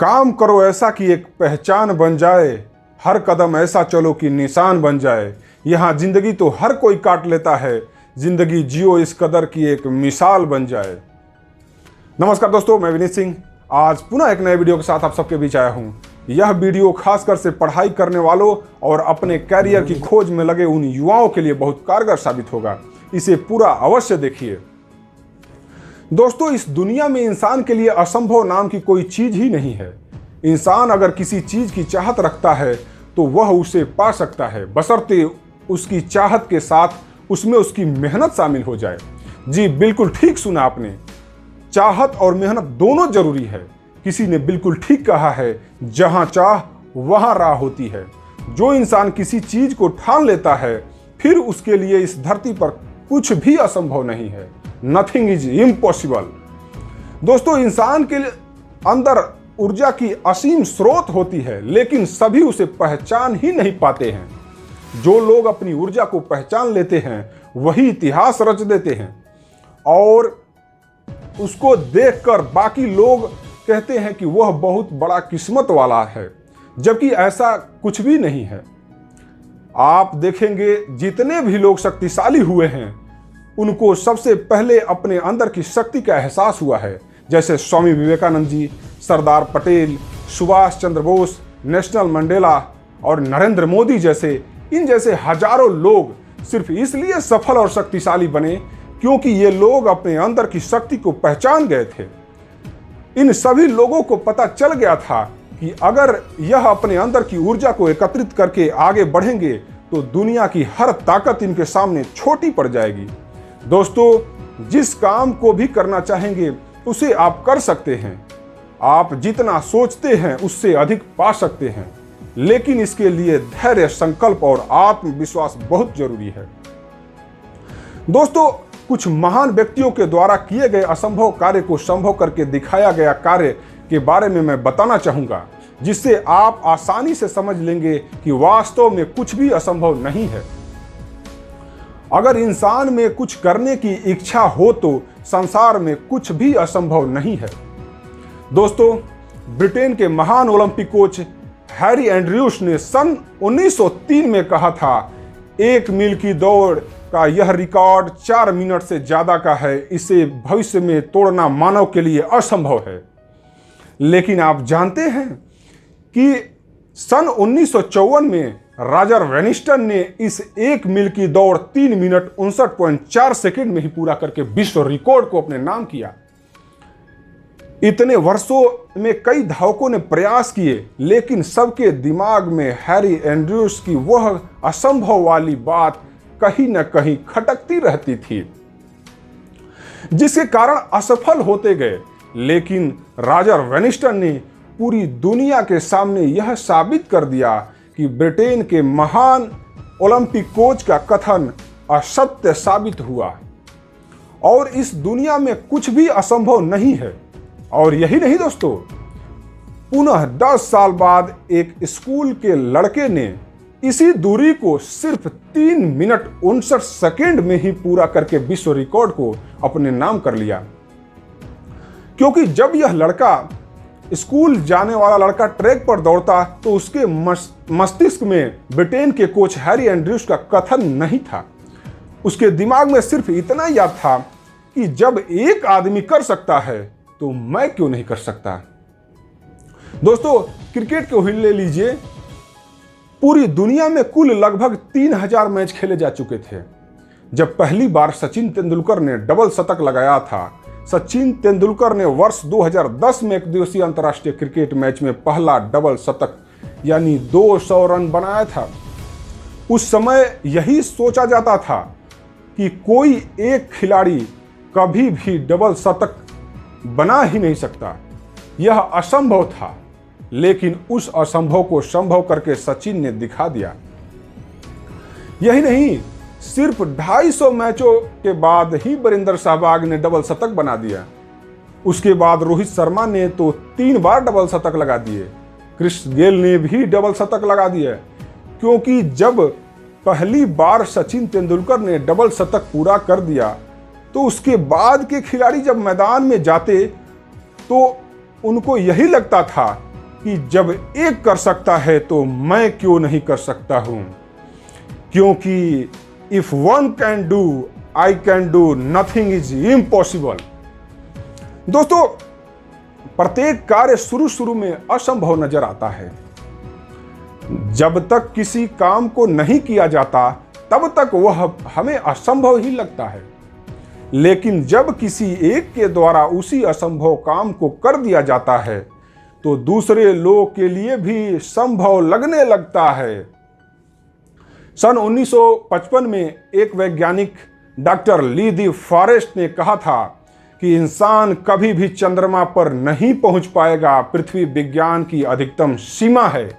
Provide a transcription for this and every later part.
काम करो ऐसा कि एक पहचान बन जाए, हर कदम ऐसा चलो कि निशान बन जाए। यहाँ जिंदगी तो हर कोई काट लेता है, जिंदगी जियो इस कदर की एक मिसाल बन जाए। नमस्कार दोस्तों, मैं विनीत सिंह आज पुनः एक नए वीडियो के साथ आप सबके बीच आया हूँ। यह वीडियो खासकर से पढ़ाई करने वालों और अपने कैरियर की खोज में लगे उन युवाओं के लिए बहुत कारगर साबित होगा। इसे पूरा अवश्य देखिए। दोस्तों, इस दुनिया में इंसान के लिए असंभव नाम की कोई चीज ही नहीं है। इंसान अगर किसी चीज की चाहत रखता है तो वह उसे पा सकता है, बशर्ते उसकी चाहत के साथ उसमें उसकी मेहनत शामिल हो जाए। जी बिल्कुल ठीक सुना आपने, चाहत और मेहनत दोनों जरूरी है। किसी ने बिल्कुल ठीक कहा है, जहां चाह वहां राह होती है। जो इंसान किसी चीज को ठान लेता है फिर उसके लिए इस धरती पर कुछ भी असंभव नहीं है। Nothing is impossible. दोस्तों, इंसान के अंदर ऊर्जा की असीम स्रोत होती है, लेकिन सभी उसे पहचान ही नहीं पाते हैं। जो लोग अपनी ऊर्जा को पहचान लेते हैं वही इतिहास रच देते हैं और उसको देखकर बाकी लोग कहते हैं कि वह बहुत बड़ा किस्मत वाला है, जबकि ऐसा कुछ भी नहीं है। आप देखेंगे जितने भी लोग शक्तिशाली हुए हैं उनको सबसे पहले अपने अंदर की शक्ति का एहसास हुआ है। जैसे स्वामी विवेकानंद जी, सरदार पटेल, सुभाष चंद्र बोस, नेल्सन मंडेला और नरेंद्र मोदी जैसे इन जैसे हजारों लोग सिर्फ इसलिए सफल और शक्तिशाली बने क्योंकि ये लोग अपने अंदर की शक्ति को पहचान गए थे। इन सभी लोगों को पता चल गया था कि अगर यह अपने अंदर की ऊर्जा को एकत्रित करके आगे बढ़ेंगे तो दुनिया की हर ताकत इनके सामने छोटी पड़ जाएगी। दोस्तों, जिस काम को भी करना चाहेंगे उसे आप कर सकते हैं। आप जितना सोचते हैं उससे अधिक पा सकते हैं, लेकिन इसके लिए धैर्य, संकल्प और आत्मविश्वास बहुत जरूरी है। दोस्तों, कुछ महान व्यक्तियों के द्वारा किए गए असंभव कार्य को संभव करके दिखाया गया कार्य के बारे में मैं बताना चाहूंगा, जिससे आप आसानी से समझ लेंगे कि वास्तव में कुछ भी असंभव नहीं है। अगर इंसान में कुछ करने की इच्छा हो तो संसार में कुछ भी असंभव नहीं है। दोस्तों, ब्रिटेन के महान ओलंपिक कोच हैरी एंड्रयूस ने सन 1903 में कहा था, 1 मील की दौड़ का यह रिकॉर्ड 4 मिनट से ज्यादा का है। इसे भविष्य में तोड़ना मानव के लिए असंभव है। लेकिन आप जानते हैं कि सन 1954 में रॉजर वेनिस्टन ने इस 1 मील की दौड़ 3 मिनट 59.4 सेकंड में ही पूरा करके विश्व रिकॉर्ड को अपने नाम किया। इतने वर्षों में कई धावकों ने प्रयास किए, लेकिन सबके दिमाग में हैरी एंड्रयूस की वह असंभव वाली बात कहीं न कहीं खटकती रहती थी, जिसके कारण असफल होते गए। लेकिन रॉजर वेनिस्टन ने पूरी दुनिया के सामने यह साबित कर दिया कि ब्रिटेन के महान ओलंपिक कोच का कथन असत्य साबित हुआ और इस दुनिया में कुछ भी असंभव नहीं है। और यही नहीं दोस्तों, पुनः 10 साल बाद एक स्कूल के लड़के ने इसी दूरी को सिर्फ 3 मिनट 59 सेकेंड में ही पूरा करके विश्व रिकॉर्ड को अपने नाम कर लिया। क्योंकि जब यह लड़का, स्कूल जाने वाला लड़का, ट्रैक पर दौड़ता तो उसके मस्तिष्क में ब्रिटेन के कोच हैरी एंड्रयूस का कथन नहीं था। उसके दिमाग में सिर्फ इतना याद था कि जब एक आदमी कर सकता है तो मैं क्यों नहीं कर सकता। दोस्तों, क्रिकेट को ही ले लीजिए। पूरी दुनिया में कुल लगभग 3000 मैच खेले जा चुके थे। जब पहली बार सचिन तेंदुलकर ने डबल शतक लगाया था, सचिन तेंदुलकर ने वर्ष 2010 में एक दिवसीय अंतर्राष्ट्रीय क्रिकेट मैच में पहला डबल शतक यानी 200 रन बनाया था। उस समय यही सोचा जाता था कि कोई एक खिलाड़ी कभी भी डबल शतक बना ही नहीं सकता। यह असंभव था, लेकिन उस असंभव को संभव करके सचिन ने दिखा दिया। यही नहीं, सिर्फ 250 मैचों के बाद ही वीरेंद्र सहवाग ने डबल शतक बना दिया। उसके बाद रोहित शर्मा ने तो 3 बार डबल शतक लगा दिए। क्रिस गेल ने भी डबल शतक लगा दिया। क्योंकि जब पहली बार सचिन तेंदुलकर ने डबल शतक पूरा कर दिया तो उसके बाद के खिलाड़ी जब मैदान में जाते तो उनको यही लगता था कि जब एक कर सकता है तो मैं क्यों नहीं कर सकता हूं, क्योंकि if one can do I can do, nothing is impossible. दोस्तों, प्रत्येक कार्य शुरू शुरू में असंभव नजर आता है। जब तक किसी काम को नहीं किया जाता तब तक वह हमें असंभव ही लगता है, लेकिन जब किसी एक के द्वारा उसी असंभव काम को कर दिया जाता है तो दूसरे लोग के लिए भी संभव लगने लगता है। सन 1955 में एक वैज्ञानिक डॉक्टर ली दी फॉरेस्ट ने कहा था कि इंसान कभी भी चंद्रमा पर नहीं पहुंच पाएगा, पृथ्वी विज्ञान की अधिकतम सीमा है।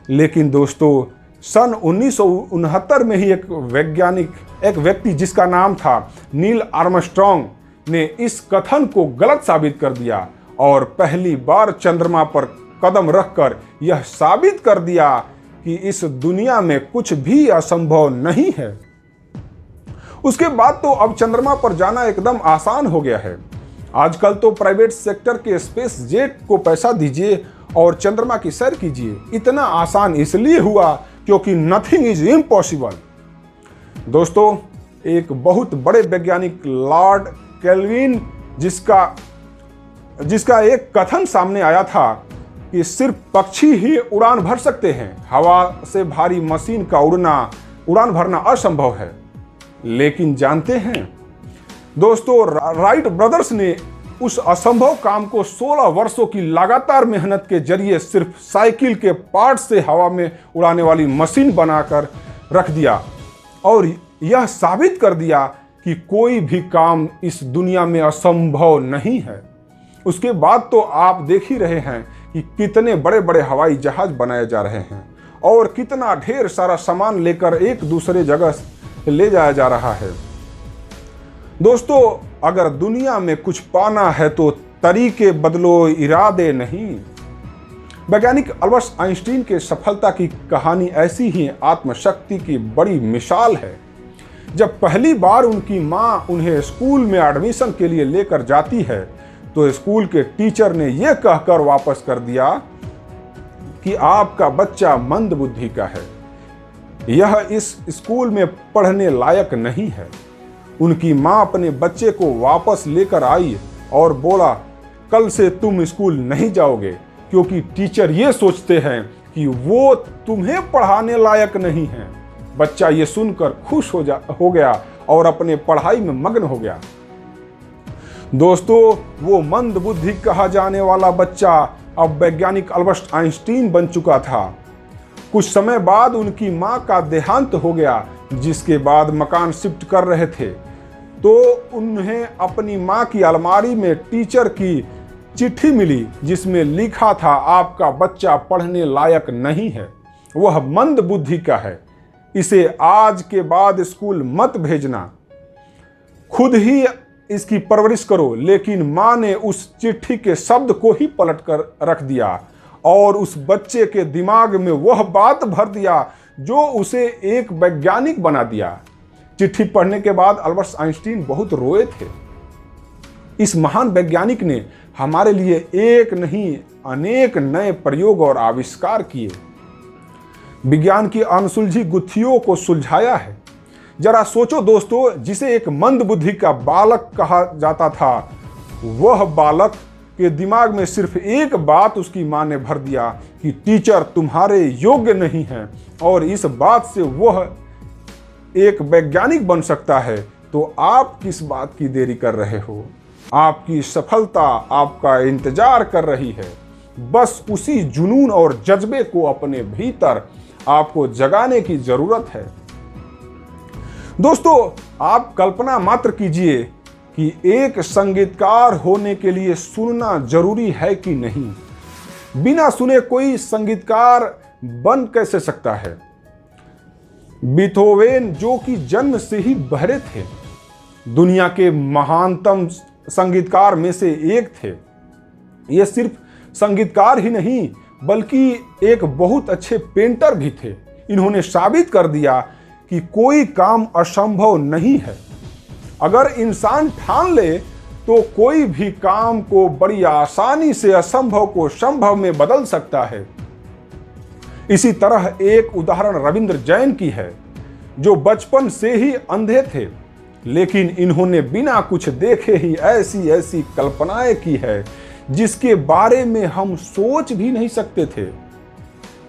लेकिन दोस्तों, सन 1969 में ही एक व्यक्ति जिसका नाम था नील आर्मस्ट्रॉन्ग ने इस कथन को गलत साबित कर दिया और पहली बार चंद्रमा पर कदम रखकर यह साबित कर दिया कि इस दुनिया में कुछ भी असंभव नहीं है। उसके बाद तो अब चंद्रमा पर जाना एकदम आसान हो गया है। आजकल तो प्राइवेट सेक्टर के स्पेस जेट को पैसा दीजिए और चंद्रमा की सैर कीजिए। इतना आसान इसलिए हुआ क्योंकि नथिंग इज इम्पॉसिबल। दोस्तों, एक बहुत बड़े वैज्ञानिक लॉर्ड केल्विन जिसका एक कथन सामने आया था कि सिर्फ पक्षी ही उड़ान भर सकते हैं, हवा से भारी मशीन का उड़ान भरना असंभव है। लेकिन जानते हैं दोस्तों, राइट ब्रदर्स ने उस असंभव काम को 16 वर्षों की लगातार मेहनत के जरिए सिर्फ साइकिल के पार्ट से हवा में उड़ाने वाली मशीन बनाकर रख दिया और यह साबित कर दिया कि कोई भी काम इस दुनिया में असंभव नहीं है। उसके बाद तो आप देख ही रहे हैं कि कितने बड़े बड़े हवाई जहाज बनाए जा रहे हैं और कितना ढेर सारा सामान लेकर एक दूसरे जगह ले जाया जा रहा है। दोस्तों, अगर दुनिया में कुछ पाना है तो तरीके बदलो, इरादे नहीं। वैज्ञानिक अल्बर्ट आइंस्टीन के सफलता की कहानी ऐसी ही आत्मशक्ति की बड़ी मिसाल है। जब पहली बार उनकी मां उन्हें स्कूल में एडमिशन के लिए लेकर जाती है तो स्कूल के टीचर ने यह कहकर वापस कर दिया कि आपका बच्चा मंद बुद्धि का है, यह इस स्कूल में पढ़ने लायक नहीं है। उनकी मां अपने बच्चे को वापस लेकर आई और बोला, कल से तुम स्कूल नहीं जाओगे क्योंकि टीचर ये सोचते हैं कि वो तुम्हें पढ़ाने लायक नहीं है। बच्चा ये सुनकर खुश हो गया और अपने पढ़ाई में मग्न हो गया। दोस्तों, वो मंद बुद्धि कहा जाने वाला बच्चा अब वैज्ञानिक अल्बर्ट आइंस्टीन बन चुका था। कुछ समय बाद उनकी मां का देहांत हो गया, जिसके बाद मकान शिफ्ट कर रहे थे तो उन्हें अपनी मां की अलमारी में टीचर की चिट्ठी मिली जिसमें लिखा था, आपका बच्चा पढ़ने लायक नहीं है, वह मंद बुद्धि का है, इसे आज के बाद स्कूल मत भेजना, खुद ही इसकी परवरिश करो। लेकिन मां ने उस चिट्ठी के शब्द को ही पलट कर रख दिया और उस बच्चे के दिमाग में वह बात भर दिया जो उसे एक वैज्ञानिक बना दिया। चिट्ठी पढ़ने के बाद अल्बर्ट आइंस्टीन बहुत रोए थे। इस महान वैज्ञानिक ने हमारे लिए एक नहीं अनेक नए प्रयोग और आविष्कार किए, विज्ञान की अनसुलझी गुत्थियों को सुलझाया है। जरा सोचो दोस्तों, जिसे एक मंद बुद्धि का बालक कहा जाता था, वह बालक के दिमाग में सिर्फ एक बात उसकी मां ने भर दिया कि टीचर तुम्हारे योग्य नहीं है, और इस बात से वह एक वैज्ञानिक बन सकता है। तो आप किस बात की देरी कर रहे हो? आपकी सफलता आपका इंतजार कर रही है। बस उसी जुनून और जज्बे को अपने भीतर आपको जगाने की जरूरत है। दोस्तों, आप कल्पना मात्र कीजिए कि एक संगीतकार होने के लिए सुनना जरूरी है कि नहीं। बिना सुने कोई संगीतकार बन कैसे सकता है? बीथोवेन, जो कि जन्म से ही बहरे थे, दुनिया के महानतम संगीतकार में से एक थे। ये सिर्फ संगीतकार ही नहीं बल्कि एक बहुत अच्छे पेंटर भी थे। इन्होंने साबित कर दिया कि कोई काम असंभव नहीं है। अगर इंसान ठान ले तो कोई भी काम को बड़ी आसानी से असंभव को संभव में बदल सकता है। इसी तरह एक उदाहरण रविंद्र जैन की है, जो बचपन से ही अंधे थे, लेकिन इन्होंने बिना कुछ देखे ही ऐसी ऐसी कल्पनाएं की है जिसके बारे में हम सोच भी नहीं सकते थे।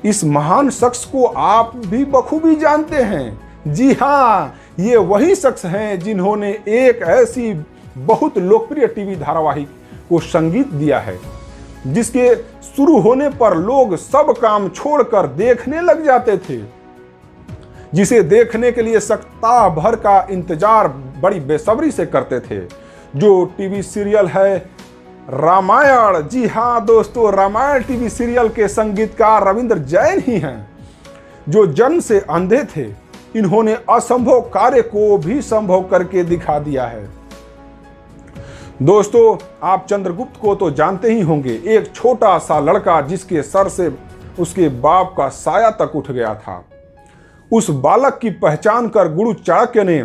इस महान शख्स को आप भी बखूबी जानते हैं। जी हाँ, ये वही शख्स हैं जिन्होंने एक ऐसी बहुत लोकप्रिय टीवी धारावाहिक को संगीत दिया है जिसके शुरू होने पर लोग सब काम छोड़कर देखने लग जाते थे, जिसे देखने के लिए सप्ताह भर का इंतजार बड़ी बेसब्री से करते थे। जो टीवी सीरियल है रामायण। जी हाँ दोस्तों, रामायण टीवी सीरियल के संगीतकार रविंद्र जैन ही हैं, जो जन्म से अंधे थे। इन्होंने असंभव कार्य को भी संभव करके दिखा दिया है। दोस्तों, आप चंद्रगुप्त को तो जानते ही होंगे, एक छोटा सा लड़का जिसके सर से उसके बाप का साया तक उठ गया था। उस बालक की पहचान कर गुरु चाणक्य ने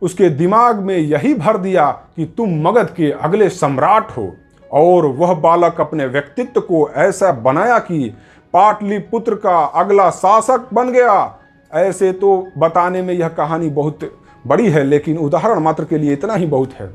उसके दिमाग में यही भर दिया कि तुम मगध के अगले सम्राट हो, और वह बालक अपने व्यक्तित्व को ऐसा बनाया कि पाटलिपुत्र का अगला शासक बन गया। ऐसे तो बताने में यह कहानी बहुत बड़ी है, लेकिन उदाहरण मात्र के लिए इतना ही बहुत है।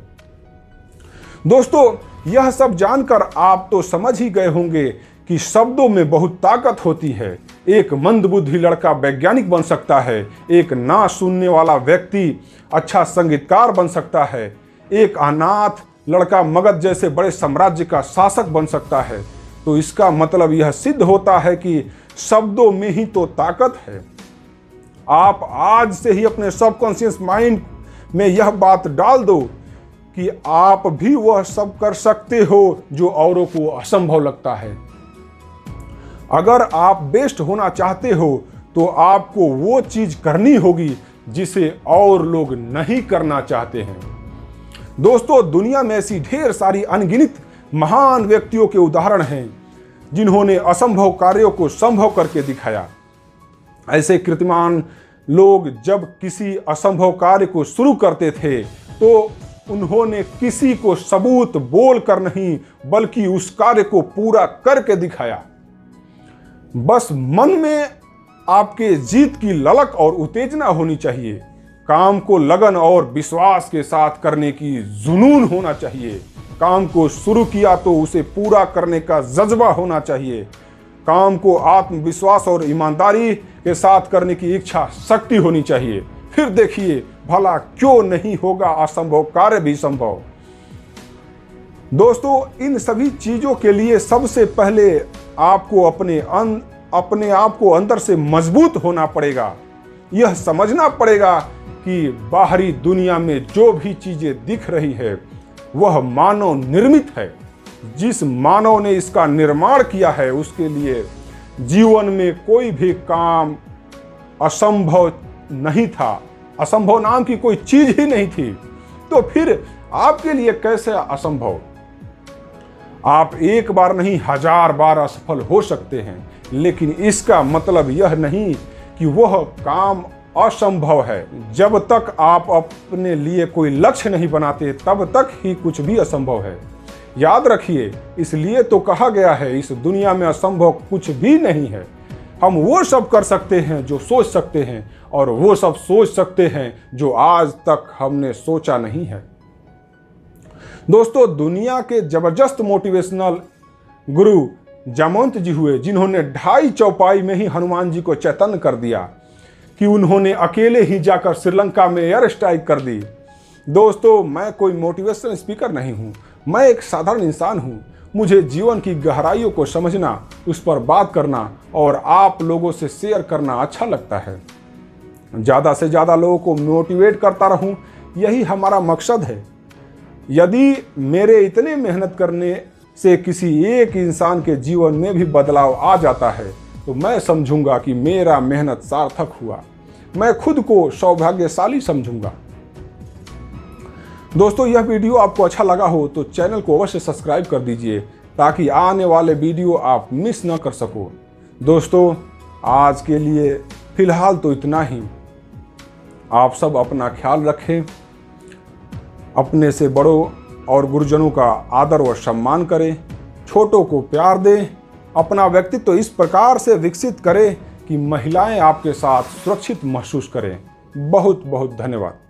दोस्तों, यह सब जानकर आप तो समझ ही गए होंगे कि शब्दों में बहुत ताकत होती है। एक मंदबुद्धि लड़का वैज्ञानिक बन सकता है, एक ना सुनने वाला व्यक्ति अच्छा संगीतकार बन सकता है, एक अनाथ लड़का मगध जैसे बड़े साम्राज्य का शासक बन सकता है। तो इसका मतलब यह सिद्ध होता है कि शब्दों में ही तो ताकत है। आप आज से ही अपने सबकॉन्शियस माइंड में यह बात डाल दो कि आप भी वह सब कर सकते हो जो औरों को असंभव लगता है। अगर आप बेस्ट होना चाहते हो तो आपको वो चीज करनी होगी जिसे और लोग नहीं करना चाहते हैं। दोस्तों, दुनिया में ऐसी ढेर सारी अनगिनत महान व्यक्तियों के उदाहरण हैं जिन्होंने असंभव कार्यों को संभव करके दिखाया। ऐसे कीर्तिमान लोग जब किसी असंभव कार्य को शुरू करते थे तो उन्होंने किसी को सबूत बोलकर नहीं, बल्कि उस कार्य को पूरा करके दिखाया। बस मन में आपके जीत की ललक और उत्तेजना होनी चाहिए। काम को लगन और विश्वास के साथ करने की जुनून होना चाहिए। काम को शुरू किया तो उसे पूरा करने का जज्बा होना चाहिए। काम को आत्मविश्वास और ईमानदारी के साथ करने की इच्छा शक्ति होनी चाहिए। फिर देखिए भला क्यों नहीं होगा असंभव कार्य भी संभव। दोस्तों, इन सभी चीजों के लिए सबसे पहले आपको अपने आप को अंदर से मजबूत होना पड़ेगा। यह समझना पड़ेगा कि बाहरी दुनिया में जो भी चीजें दिख रही है वह मानव निर्मित है। जिस मानव ने इसका निर्माण किया है उसके लिए जीवन में कोई भी काम असंभव नहीं था। असंभव नाम की कोई चीज ही नहीं थी, तो फिर आपके लिए कैसे असंभव? आप एक बार नहीं 1000 बार असफल हो सकते हैं, लेकिन इसका मतलब यह नहीं कि वह काम असंभव है। जब तक आप अपने लिए कोई लक्ष्य नहीं बनाते तब तक ही कुछ भी असंभव है। याद रखिए, इसलिए तो कहा गया है इस दुनिया में असंभव कुछ भी नहीं है। हम वो सब कर सकते हैं जो सोच सकते हैं, और वो सब सोच सकते हैं जो आज तक हमने सोचा नहीं है। दोस्तों, दुनिया के जबरदस्त मोटिवेशनल गुरु जामवंत जी हुए जिन्होंने 2.5 चौपाई में ही हनुमान जी को चैतन्य कर दिया कि उन्होंने अकेले ही जाकर श्रीलंका में एयर स्ट्राइक कर दी। दोस्तों, मैं कोई मोटिवेशनल स्पीकर नहीं हूँ, मैं एक साधारण इंसान हूँ। मुझे जीवन की गहराइयों को समझना, उस पर बात करना और आप लोगों से शेयर करना अच्छा लगता है। ज़्यादा से ज़्यादा लोगों को मोटिवेट करता रहूं, यही हमारा मकसद है। यदि मेरे इतने मेहनत करने से किसी एक इंसान के जीवन में भी बदलाव आ जाता है तो मैं समझूंगा कि मेरा मेहनत सार्थक हुआ। मैं खुद को सौभाग्यशाली समझूंगा। दोस्तों, यह वीडियो आपको अच्छा लगा हो तो चैनल को अवश्य सब्सक्राइब कर दीजिए ताकि आने वाले वीडियो आप मिस न कर सको। दोस्तों, आज के लिए फिलहाल तो इतना ही। आप सब अपना ख्याल रखें, अपने से बड़ों और गुरुजनों का आदर व सम्मान करें, छोटों को प्यार दें, अपना व्यक्तित्व इस प्रकार से विकसित करें कि महिलाएं आपके साथ सुरक्षित महसूस करें। बहुत बहुत धन्यवाद।